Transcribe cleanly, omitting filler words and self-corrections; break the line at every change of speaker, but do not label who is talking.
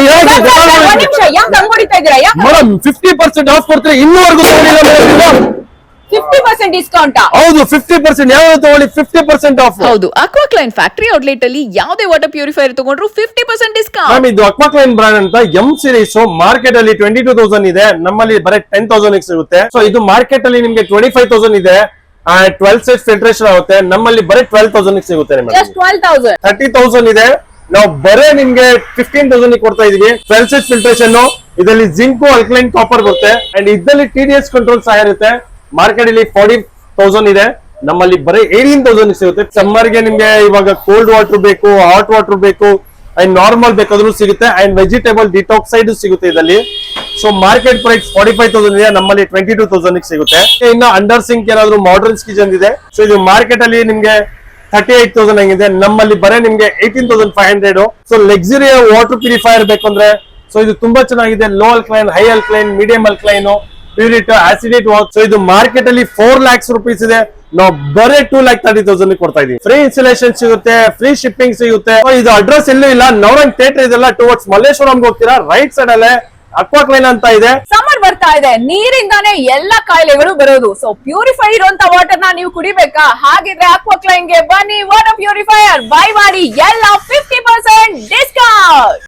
ಯಾಕೆ ಹಂಗ್ ಹೊಡಿತಾ ಇದೀರಾ?
ಮೇಡಮ್ 50% ಆಫ್ ಕೊಡ್ತೀರಾ, ಇನ್ನೂವರೆಗೂ ತಗೊಂಡಿಲ್ಲ ಮೇಡಮ್.
50% ಡಿಸ್ಕೌಂಟ್.
ಹೌದು 50%, ಯಾವ್ದು ತಗೊಳ್ಳಿ 50% ಆಫ್.
ಹೌದು, ಅಕ್ವಾಕ್ಲೈನ್ ಫ್ಯಾಕ್ಟರಿ ಔಟ್ಲೆಟ್ ಅಲ್ಲಿ ಯಾವುದೇ ವಾಟರ್ ಪ್ಯೂರಿಫೈಯರ್ ತಗೊಂಡ್ರು 50% ಡಿಸ್ಕೌಂಟ್.
ಮ್ಯಾಮ್ ಇದು ಅಕ್ವಾಕ್ಲೈನ್ ಬ್ರಾಂಡ್ ಅಂತ ಎಂ ಸೀರೀಸ್ ಮಾರ್ಕೆಟ್ ಅಲ್ಲಿ 22,000 ಇದೆ, ನಮ್ಮಲ್ಲಿ ಬರೀ 10,000 ಸಿಗುತ್ತೆ. ಸೊ ಇದು ಮಾರ್ಕೆಟ್ ಅಲ್ಲಿ ನಿಮ್ಗೆ 25,000 ಇದೆ, 12 ಸೆಟ್ ಫಿಲ್ಟ್ರೇಷನ್ ಆಗುತ್ತೆ, ನಮ್ಮಲ್ಲಿ ಬರೀ 12,000 ಸಿಗುತ್ತೆ.
ಜಸ್ಟ್ 12,000.
30,000 ಇದೆ, ನಾವು ಬರೇ ನಿಮ್ಗೆ 15,000 ಕೊಡ್ತಾ ಇದೀವಿ. 12 ಸೆಟ್ ಫಿಲ್ಟ್ರೇಷನ್, ಇದರಲ್ಲಿ ಜಿಂಕ್ ಅಲ್ಕಲೈನ್ ಕಾಪರ್ ಬರುತ್ತೆ, ಅಂಡ್ ಇದರಲ್ಲಿ TDS ಕಂಟ್ರೋಲ್ ಸಹ ಇರುತ್ತೆ. ಮಾರ್ಕೆಟ್ ಅಲ್ಲಿ 40,000 ಇದೆ, ನಮ್ಮಲ್ಲಿ ಬರೀ 18,000 ಸಿಗುತ್ತೆ. ಸಮ್ಮರ್ ಗೆ ನಿಮ್ಗೆ ಇವಾಗ ಕೋಲ್ಡ್ ವಾಟರ್ ಬೇಕು, ಹಾಟ್ ವಾಟರ್ ಬೇಕು, ಅಂಡ್ ನಾರ್ಮಲ್ ಬೇಕಾದ್ರೂ ಸಿಗುತ್ತೆ, ಅಂಡ್ ವೆಜಿಟೇಬಲ್ ಡಿಟಾಕ್ಸೈಡ್ ಸಿಗುತ್ತೆ ಇದರಲ್ಲಿ. ಸೊ ಮಾರ್ಕೆಟ್ ಪ್ರೈಸ್ 45,000 ಇದೆ, ನಮ್ಮಲ್ಲಿ 22,000 ಸಿಗುತ್ತೆ. ಇನ್ನು ಅಂಡರ್ ಸಿಂಕ್ ಏನಾದ್ರು ಮಾಡರ್ನ್ ಕಿಚನ್ ಇದೆ, ಸೊ ಇದು ಮಾರ್ಕೆಟ್ ಅಲ್ಲಿ ನಿಮ್ಗೆ 38,000 ಆಗಿದೆ, ನಮ್ಮಲ್ಲಿ ಬರೇ ನಿಮ್ಗೆ 18,500. ಸೊ ಲಕ್ಸುರಿ ವಾಟರ್ ಪ್ಯೂರಿಫೈಯರ್ ಬೇಕಂದ್ರೆ ಸೊ ಇದು ತುಂಬಾ ಚೆನ್ನಾಗಿದೆ. Low alkaline, high alkaline, medium alkaline, Pureit, ಆಸಿಡೇಟ್ ವಾಟರ್. ಸೊ ಇದು ಮಾರ್ಕೆಟ್ ಅಲ್ಲಿ 4 lakhs rupees ಇದೆ, ನಾವು ಬರೇ 2,30,000 ಕೊಡ್ತಾ ಇದೀವಿ. ಫ್ರೀ ಇನ್ಸ್ಟಾಲೇಷನ್ ಸಿಗುತ್ತೆ, ಫ್ರೀ ಶಿಪ್ಪಿಂಗ್ ಸಿಗುತ್ತೆ. ಇದು ಅಡ್ರೆಸ್ ಎಲ್ಲೂ ಇಲ್ಲ, ನವರಂಗ್ ಥಿಯೇಟರ್ ಇದೆಲ್ಲ ಟುವರ್ಡ್ಸ್ ಮಲ್ಲೇಶ್ವರಂಗೆ ಹೋಗ್ತೀರಾ, ರೈಟ್ ಸೈಡ್ ಅಲ್ಲೇ ಅಕ್ವಾಕ್ಲೈನ್ ಅಂತ ಇದೆ.
ಸಮ್ಮರ್ ಬರ್ತಾ ಇದೆ, ನೀರಿಂದಾನೇ ಎಲ್ಲ ಕಾಯಿಲೆಗಳು ಬರೋದು. ಸೊ ಪ್ಯೂರಿಫೈ ಇರುವಂತ ವಾಟರ್ ನ ನೀವು ಕುಡಿಬೇಕಾ? ಹಾಗಿದ್ರೆ ಅಕ್ವಾಕ್ಲೈನ್ ಗೆ ಬನ್ನಿ, ವಾಟರ್ ಪ್ಯೂರಿಫೈಯರ್ ಬೈ ಮಾಡಿ, ಎಲ್ಲ 50% ಡಿಸ್ಕೌಂಟ್.